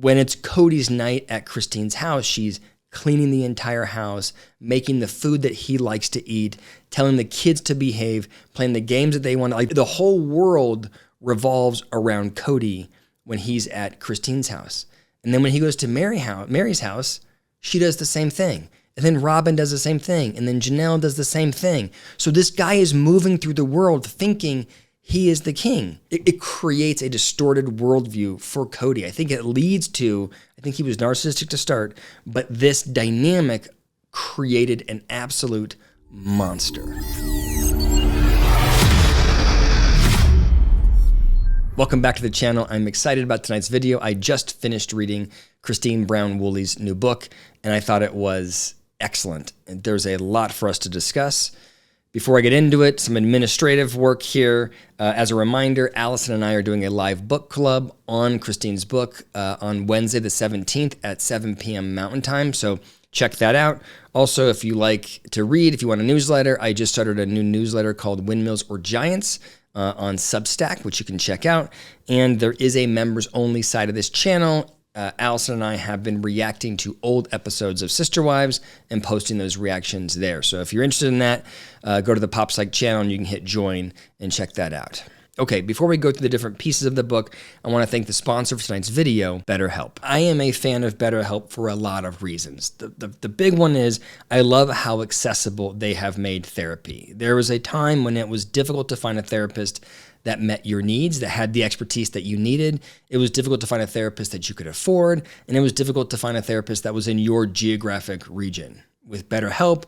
when it's Kody's night at Christine's house, she's cleaning the entire house, making the food that he likes to eat, telling the kids to behave, playing the games that they want. Like the whole world revolves around Kody when he's at Christine's house. And then when he goes to Mary's house, she does the same thing. And then Robin does the same thing. And then Janelle does the same thing. So this guy is moving through the world thinking he is the king. It creates a distorted worldview for Kody. I think it leads to, I think he was narcissistic to start, but this dynamic created an absolute monster. Welcome back to the channel. I'm excited about tonight's video. I just finished reading Christine Brown Woolley's new book, and I thought it was excellent. And there's a lot for us to discuss. Before I get into it, some administrative work here. As a reminder, Allison and I are doing a live book club on Christine's book on Wednesday the 17th at 7 p.m. Mountain Time, so check that out. Also, if you like to read, if you want a newsletter, I just started a new newsletter called Windmills or Giants on Substack, which you can check out. And there is a members-only side of this channel. Allison and I have been reacting to old episodes of Sisterwives and posting those reactions there. So if you're interested in that, go to the PSYCH channel and you can hit join and check that out. Okay, before we go through the different pieces of the book, I want to thank the sponsor for tonight's video, BetterHelp. I am a fan of BetterHelp for a lot of reasons. The big one is I love how accessible they have made therapy. There was a time when it was difficult to find a therapist that met your needs, that had the expertise that you needed. It was difficult to find a therapist that you could afford, and it was difficult to find a therapist that was in your geographic region. With BetterHelp,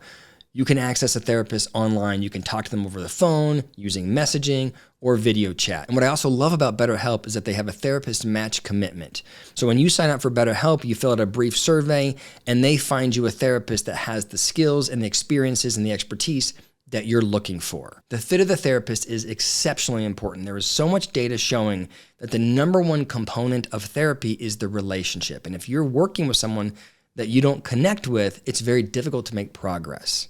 you can access a therapist online. You can talk to them over the phone, using messaging or video chat. And what I also love about BetterHelp is that they have a therapist match commitment. So when you sign up for BetterHelp, you fill out a brief survey, and they find you a therapist that has the skills and the experiences and the expertise that you're looking for. The fit of the therapist is exceptionally important. There is so much data showing that the number one component of therapy is the relationship. And if you're working with someone that you don't connect with, it's very difficult to make progress.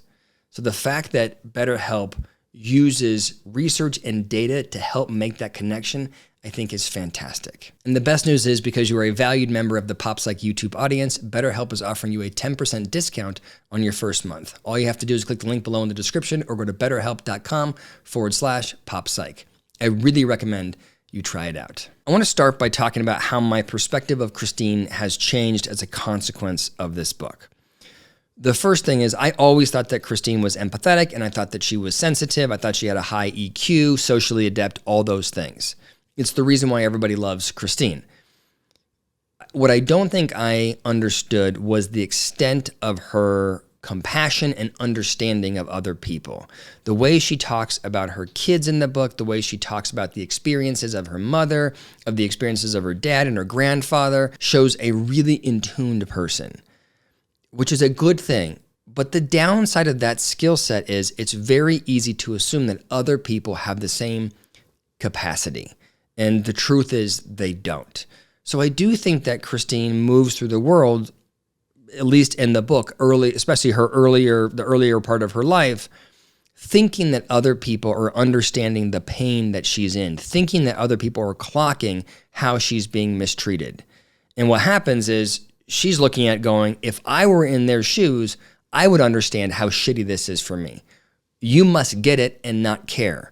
So the fact that BetterHelp uses research and data to help make that connection, I think is fantastic. And the best news is because you are a valued member of the PopPsych YouTube audience, BetterHelp is offering you a 10% discount on your first month. All you have to do is click the link below in the description or go to betterhelp.com/PopPsych. I really recommend you try it out. I want to start by talking about how my perspective of Christine has changed as a consequence of this book. The first thing is I always thought that Christine was empathetic, and I thought that she was sensitive. I thought she had a high EQ, socially adept, all those things. It's the reason why everybody loves Christine. What I don't think I understood was the extent of her compassion and understanding of other people. The way she talks about her kids in the book, the way she talks about the experiences of her mother, of the experiences of her dad and her grandfather, shows a really in-tuned person, which is a good thing. But the downside of that skill set is it's very easy to assume that other people have the same capacity. And the truth is they don't. So I do think that Christine moves through the world, at least in the book, especially the earlier part of her life, thinking that other people are understanding the pain that she's in, thinking that other people are clocking how she's being mistreated. And what happens is she's looking at going, if I were in their shoes, I would understand how shitty this is for me. You must get it and not care.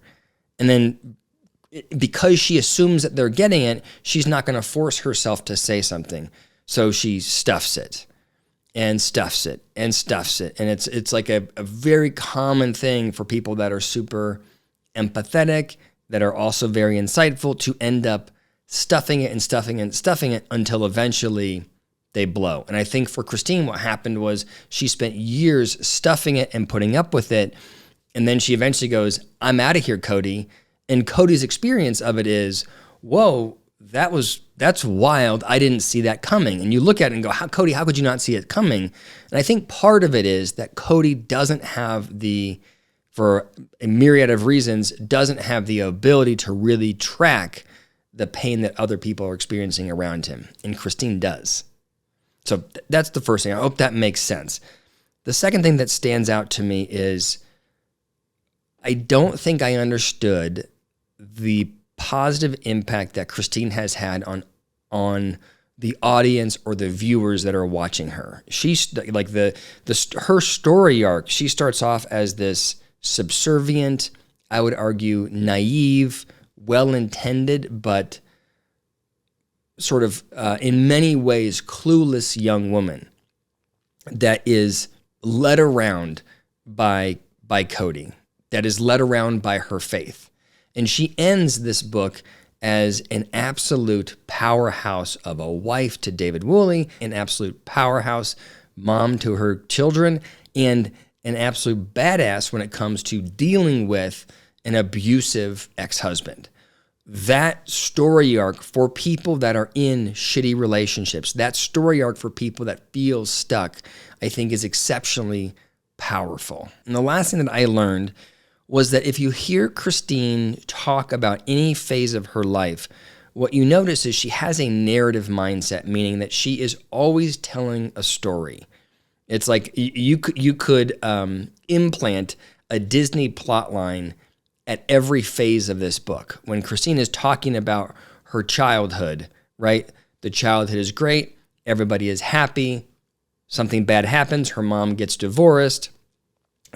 And then because she assumes that they're getting it, she's not going to force herself to say something. So she stuffs it and stuffs it and stuffs it. And it's like a very common thing for people that are super empathetic, that are also very insightful, to end up stuffing it and stuffing it and stuffing it until eventually they blow. And I think for Christine, what happened was she spent years stuffing it and putting up with it. And then she eventually goes, I'm out of here, Kody. And Kody's experience of it is, whoa, that's wild. I didn't see that coming. And you look at it and go, Kody, how could you not see it coming? And I think part of it is that Kody doesn't have for a myriad of reasons, doesn't have the ability to really track the pain that other people are experiencing around him. And Christine does. So that's the first thing. I hope that makes sense. The second thing that stands out to me is I don't think I understood the positive impact that Christine has had on the audience or the viewers that are watching her. She's like her story arc. She starts off as this subservient, I would argue, naive, well-intended, but sort of in many ways clueless young woman that is led around by Kody, that is led around by her faith. And she ends this book as an absolute powerhouse of a wife to David Woolley, an absolute powerhouse mom to her children, and an absolute badass when it comes to dealing with an abusive ex-husband. That story arc for people that are in shitty relationships, that story arc for people that feel stuck, I think is exceptionally powerful. And the last thing that I learned was that if you hear Christine talk about any phase of her life, what you notice is she has a narrative mindset, meaning that she is always telling a story. It's like you could implant a Disney plot line at every phase of this book. When Christine is talking about her childhood, right? The childhood is great. Everybody is happy. Something bad happens. Her mom gets divorced,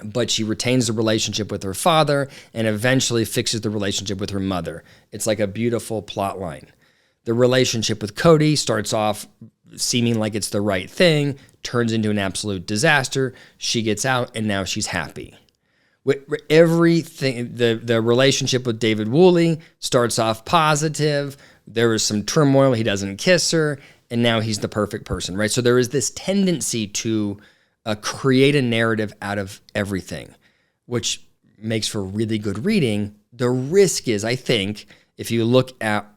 but she retains the relationship with her father and eventually fixes the relationship with her mother. It's like a beautiful plot line. The relationship with Kody starts off seeming like it's the right thing, turns into an absolute disaster. She gets out and now she's happy. Everything, the relationship with David Woolley starts off positive. There is some turmoil. He doesn't kiss her, and now he's the perfect person, right? So there is this tendency to create a narrative out of everything, which makes for really good reading. The risk is, I think, if you look at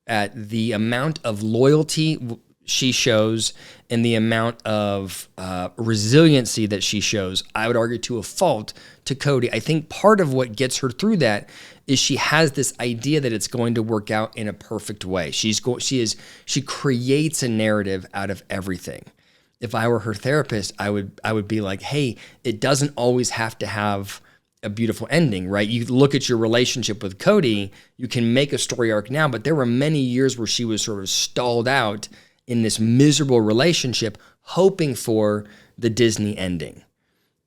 the amount of loyalty she shows and the amount of resiliency that she shows, I would argue to a fault, to Kody. I think part of what gets her through that is she has this idea that it's going to work out in a perfect way. She creates a narrative out of everything. If I were her therapist, I would be like, hey, it doesn't always have to have a beautiful ending, right? You look at your relationship with Kody, you can make a story arc now, but there were many years where she was sort of stalled out in this miserable relationship, hoping for the Disney ending.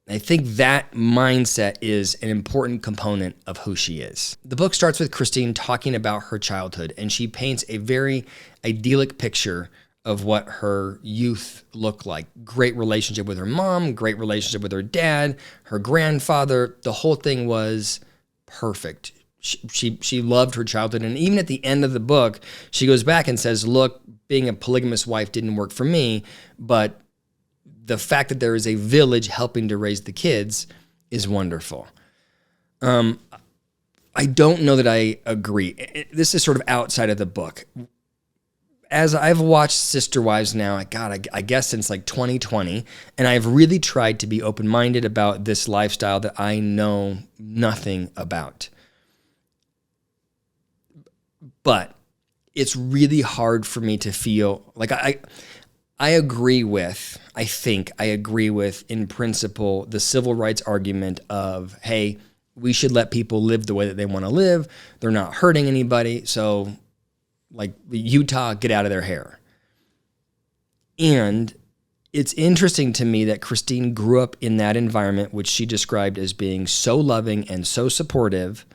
I think that mindset is an important component of who she is. The book starts with Christine talking about her childhood, and she paints a very idyllic picture of what her youth looked like. Great relationship with her mom, great relationship with her dad, her grandfather. The whole thing was perfect. She loved her childhood. And even at the end of the book, she goes back and says, look, being a polygamous wife didn't work for me, but the fact that there is a village helping to raise the kids is wonderful. I don't know that I agree. This is sort of outside of the book. As I've watched Sisterwives now, I guess since like 2020, and I've really tried to be open-minded about this lifestyle that I know nothing about. But it's really hard for me to feel like I agree with in principle the civil rights argument of, hey, we should let people live the way that they want to live. They're not hurting anybody. So like Utah, get out of their hair. And it's interesting to me that Christine grew up in that environment, which she described as being so loving and so supportive.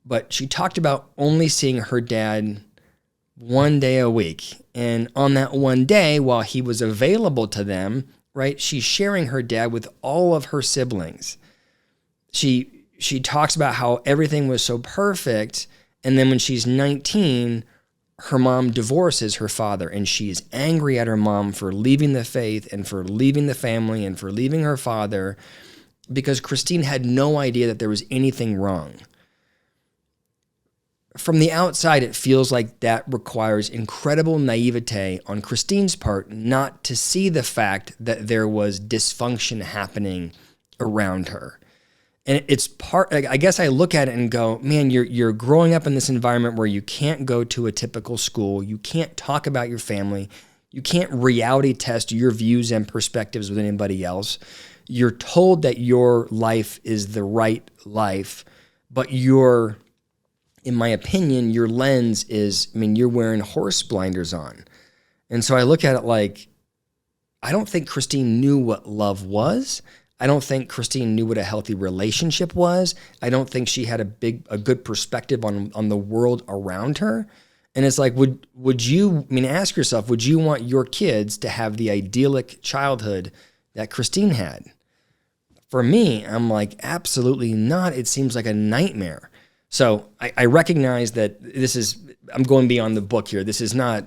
But she talked about only seeing her dad one day a week. And on that one day, while he was available to them, right, she's sharing her dad with all of her siblings. She talks about how everything was so perfect. And then when she's 19, her mom divorces her father, and she is angry at her mom for leaving the faith and for leaving the family and for leaving her father, because Christine had no idea that there was anything wrong. From the outside, it feels like that requires incredible naivete on Christine's part not to see the fact that there was dysfunction happening around her. And it's part, I guess I look at it and go, man, you're growing up in this environment where you can't go to a typical school. You can't talk about your family. You can't reality test your views and perspectives with anybody else. You're told that your life is the right life, but in my opinion, your lens is, you're wearing horse blinders on. And so I look at it like, I don't think Christine knew what love was. I don't think Christine knew what a healthy relationship was. I don't think she had a good perspective on the world around her. And it's like, would you, ask yourself, would you want your kids to have the idyllic childhood that Christine had? For me, I'm like, absolutely not. It seems like a nightmare. So I recognize that I'm going beyond the book here. This is not,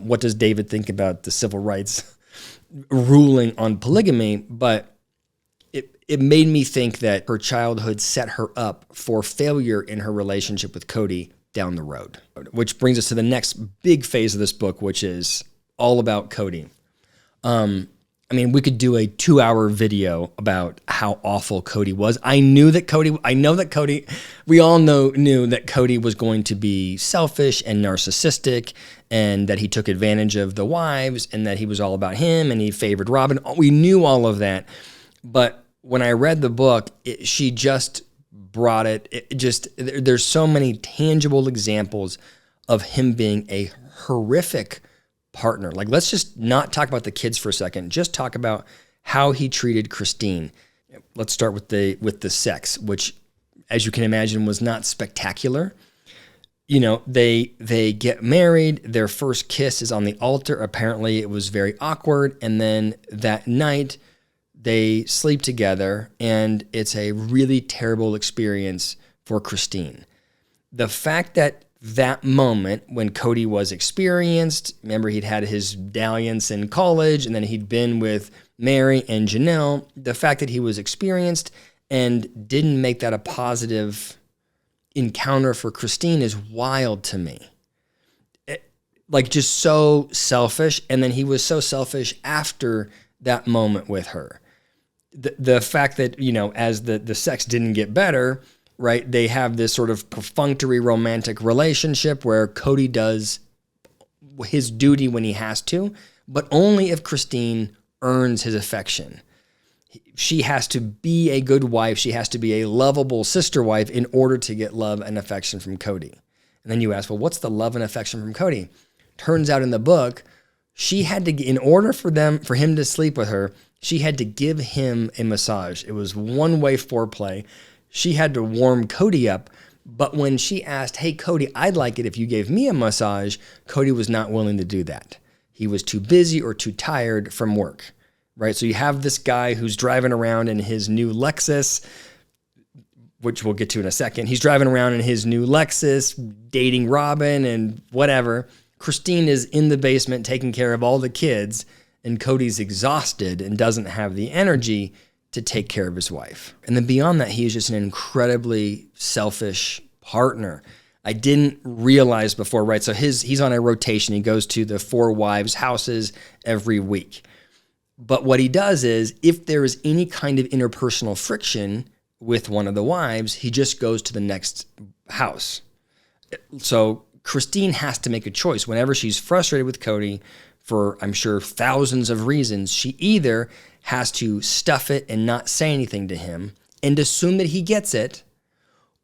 what does David think about the civil rights ruling on polygamy, but it made me think that her childhood set her up for failure in her relationship with Kody down the road. Which brings us to the next big phase of this book, which is all about Kody. We could do a 2-hour video about how awful Kody was. We all knew that Kody was going to be selfish and narcissistic, and that he took advantage of the wives, and that he was all about him, and he favored Robin. We knew all of that. But when I read the book, she just brought there's so many tangible examples of him being a horrific partner. Like, let's just not talk about the kids for a second. Just talk about how he treated Christine. Let's start with the sex, which, as you can imagine, was not spectacular. They get married. Their first kiss is on the altar. Apparently, it was very awkward. And then that night, they sleep together, and it's a really terrible experience for Christine. The fact that moment when Kody was experienced, remember he'd had his dalliance in college, and then he'd been with Mary and Janelle, the fact that he was experienced and didn't make that a positive encounter for Christine is wild to me. Just so selfish, and then he was so selfish after that moment with her. The fact that, as the sex didn't get better, right, they have this sort of perfunctory romantic relationship where Kody does his duty when he has to, but only if Christine earns his affection. She has to be a good wife. She has to be a lovable sister wife in order to get love and affection from Kody. And then you ask, well, what's the love and affection from Kody? Turns out in the book, she had to, in order for him to sleep with her, she had to give him a massage. It was one-way foreplay. She had to warm Kody up, but when she asked, hey, Kody, I'd like it if you gave me a massage, Kody was not willing to do that. He was too busy or too tired from work, right? So you have this guy who's driving around in his new Lexus, which we'll get to in a second. He's driving around in his new Lexus, dating Robin and whatever. Christine is in the basement taking care of all the kids, and Kody's exhausted and doesn't have the energy to take care of his wife. And then beyond that, he is just an incredibly selfish partner. I didn't realize before, right? So he's on a rotation. He goes to the 4 wives' houses every week. But what he does is, if there is any kind of interpersonal friction with one of the wives, he just goes to the next house. So Christine has to make a choice. Whenever she's frustrated with Kody, for, I'm sure, thousands of reasons, she either has to stuff it and not say anything to him and assume that he gets it,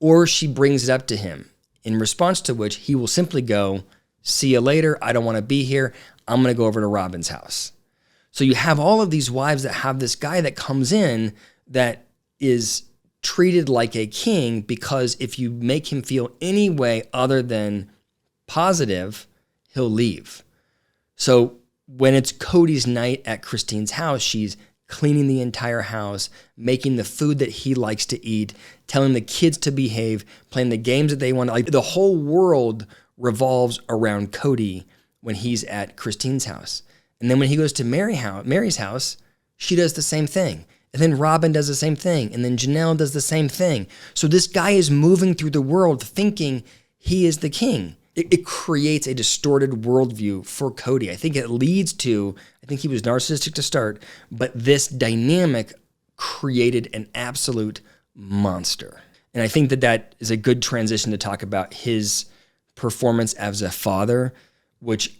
or she brings it up to him, in response to which he will simply go, see you later, I don't want to be here, I'm going to go over to Robin's house. So you have all of these wives that have this guy that comes in that is treated like a king, because if you make him feel any way other than positive, he'll leave. So when it's Kody's night at Christine's house, she's cleaning the entire house, making the food that he likes to eat, telling the kids to behave, playing the games that they want. Like, the whole world revolves around Kody when he's at Christine's house. And then when he goes to Mary's house, she does the same thing. And then Robin does the same thing. And then Janelle does the same thing. So this guy is moving through the world thinking he is the king. It creates a distorted worldview for Kody. I think he was narcissistic to start, but this dynamic created an absolute monster. And I think that is a good transition to talk about his performance as a father, which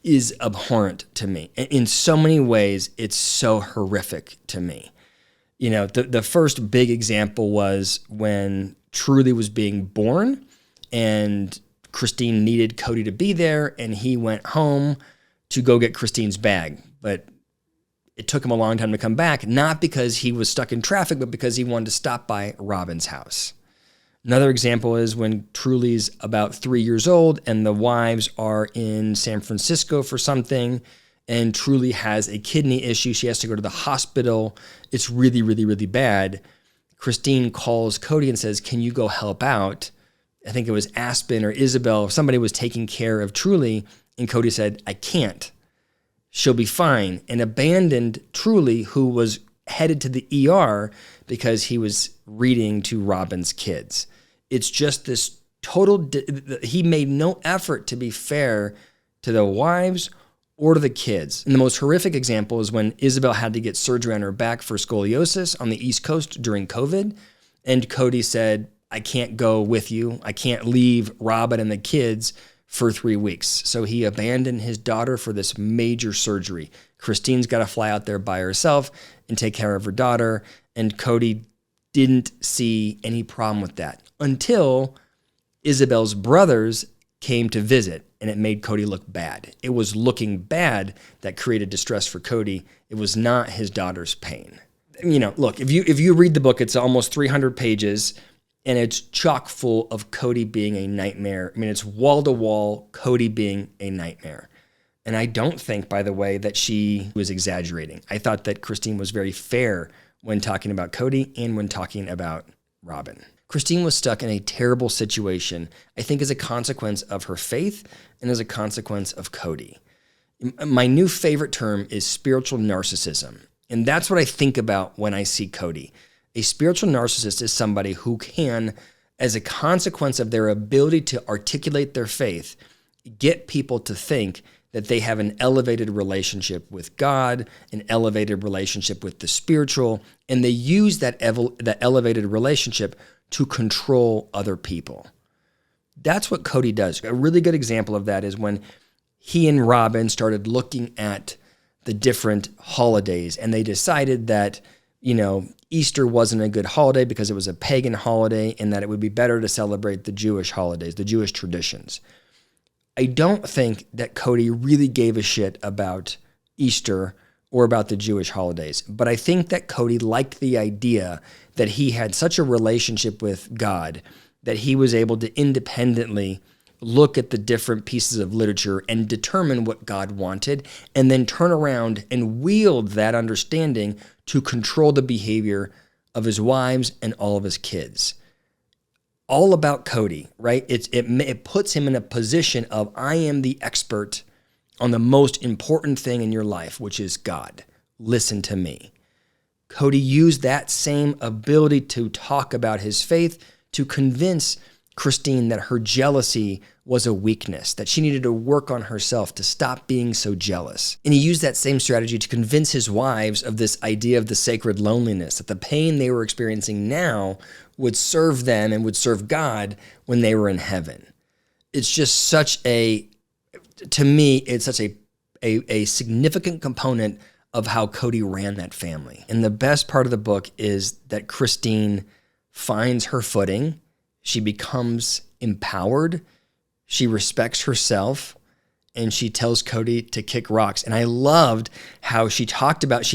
is abhorrent to me. In so many ways, it's so horrific to me. The first big example was when Truly was being born, and Christine needed Kody to be there, and he went home to go get Christine's bag. But it took him a long time to come back, not because he was stuck in traffic, but because he wanted to stop by Robin's house. Another example is when Truely's about 3 years old and the wives are in San Francisco for something, and Truely has a kidney issue. She has to go to the hospital. It's really, really, really bad. Christine calls Kody and says, can you go help out? I think it was Aspen or Ysabel. Somebody was taking care of Truely, and Kody said, I can't. She'll be fine, and abandoned Truely, who was headed to the ER because he was reading to Robin's kids. It's just this total, he made no effort to be fair to the wives or to the kids. And the most horrific example is when Ysabel had to get surgery on her back for scoliosis on the East Coast during COVID, and Kody said, I can't go with you. I can't leave Robin and the kids for 3 weeks. So he abandoned his daughter for this major surgery. Christine's got to fly out there by herself and take care of her daughter. And Kody didn't see any problem with that until Isabel's brothers came to visit, and it made Kody look bad. It was looking bad that created distress for Kody. It was not his daughter's pain. Look, if you read the book, it's almost 300 pages. And it's chock full of Kody being a nightmare. I mean, it's wall-to-wall Kody being a nightmare. And I don't think, by the way, that she was exaggerating. I thought that Christine was very fair when talking about Kody and when talking about Robin. Christine was stuck in a terrible situation, I think as a consequence of her faith and as a consequence of Kody. My new favorite term is spiritual narcissism. And that's what I think about when I see Kody. A spiritual narcissist is somebody who can, as a consequence of their ability to articulate their faith, get people to think that they have an elevated relationship with God, an elevated relationship with the spiritual, and they use that elevated relationship to control other people. That's what Kody does. A really good example of that is when he and Robin started looking at the different holidays, and they decided that, Easter wasn't a good holiday because it was a pagan holiday, and that it would be better to celebrate the Jewish holidays, the Jewish traditions. I don't think that Kody really gave a shit about Easter or about the Jewish holidays, but I think that Kody liked the idea that he had such a relationship with God that he was able to independently look at the different pieces of literature and determine what God wanted, and then turn around and wield that understanding to control the behavior of his wives and all of his kids. All about Kody, right? It puts him in a position of, I am the expert on the most important thing in your life, which is God. Listen to me. Kody used that same ability to talk about his faith to convince Christine that her jealousy was a weakness, that she needed to work on herself to stop being so jealous. And he used that same strategy to convince his wives of this idea of the sacred loneliness, that the pain they were experiencing now would serve them and would serve God when they were in heaven. It's just to me, it's such a significant component of how Kody ran that family. And the best part of the book is that Christine finds her footing. She becomes empowered, she respects herself, and she tells Kody to kick rocks. And I loved how she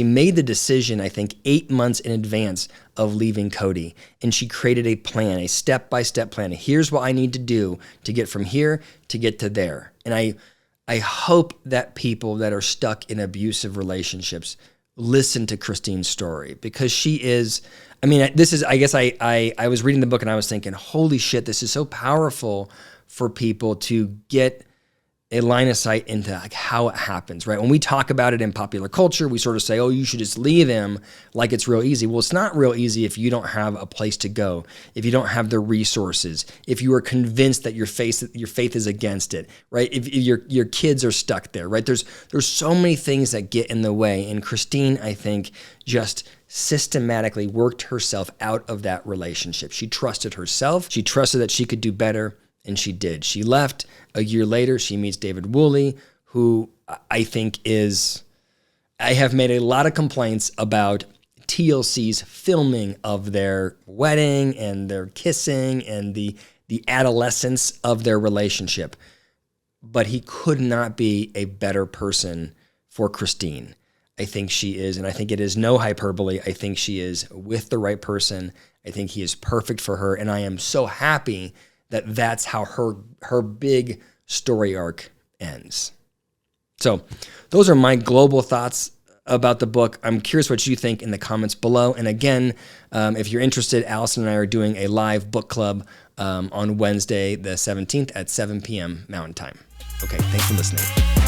made the decision, I think, 8 months in advance of leaving Kody. And she created a plan, a step-by-step plan. Here's what I need to do to get from here to get to there. And I hope that people that are stuck in abusive relationships listen to Christine's story, because she is, I was reading the book and I was thinking, holy shit, this is so powerful for people to get a line of sight into like how it happens, right? When we talk about it in popular culture, we sort of say, oh, you should just leave him, like it's real easy. Well, it's not real easy if you don't have a place to go, if you don't have the resources, if you are convinced that your faith is against it, right? If your kids are stuck there, right? There's so many things that get in the way. And Christine, I think, just systematically worked herself out of that relationship. She trusted herself. She trusted that she could do better. And she did. She left. A year later, she meets David Woolley, who I think I have made a lot of complaints about TLC's filming of their wedding and their kissing and the the adolescence of their relationship. But he could not be a better person for Christine. I think she is, and I think it is no hyperbole. I think she is with the right person. I think he is perfect for her, and I am so happy that that's how her big story arc ends. So those are my global thoughts about the book. I'm curious what you think in the comments below. And again, if you're interested, Allison and I are doing a live book club on Wednesday the 17th at 7 p.m. Mountain Time. Okay, thanks for listening.